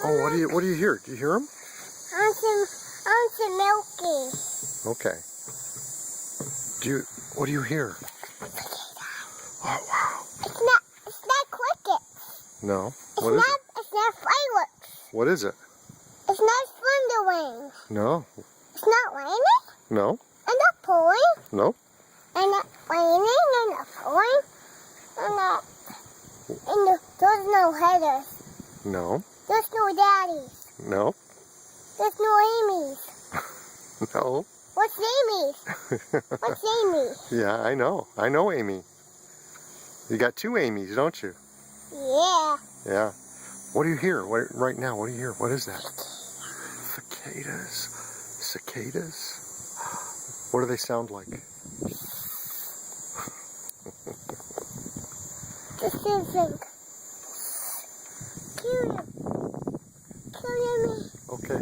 Oh, what do you hear? Do you hear them? I'm some milky. Okay. What do you hear? Oh, wow. It's not crickets. No. What is it? It's not fireworks. What is it? It's not thunder wings. No. It's not raining. No. And not pouring. No. And not raining. And not pouring. And not. There's no headers. No. There's no daddies. No. There's no Amy's. No. What's Amy's? What's Amy's? Yeah, I know. I know Amy. You got two Amy's, don't you? Yeah. Yeah. What do you hear right now? What do you hear? What is that? Cicadas. Cicadas? What do they sound like? This isn't. Kill me. Okay.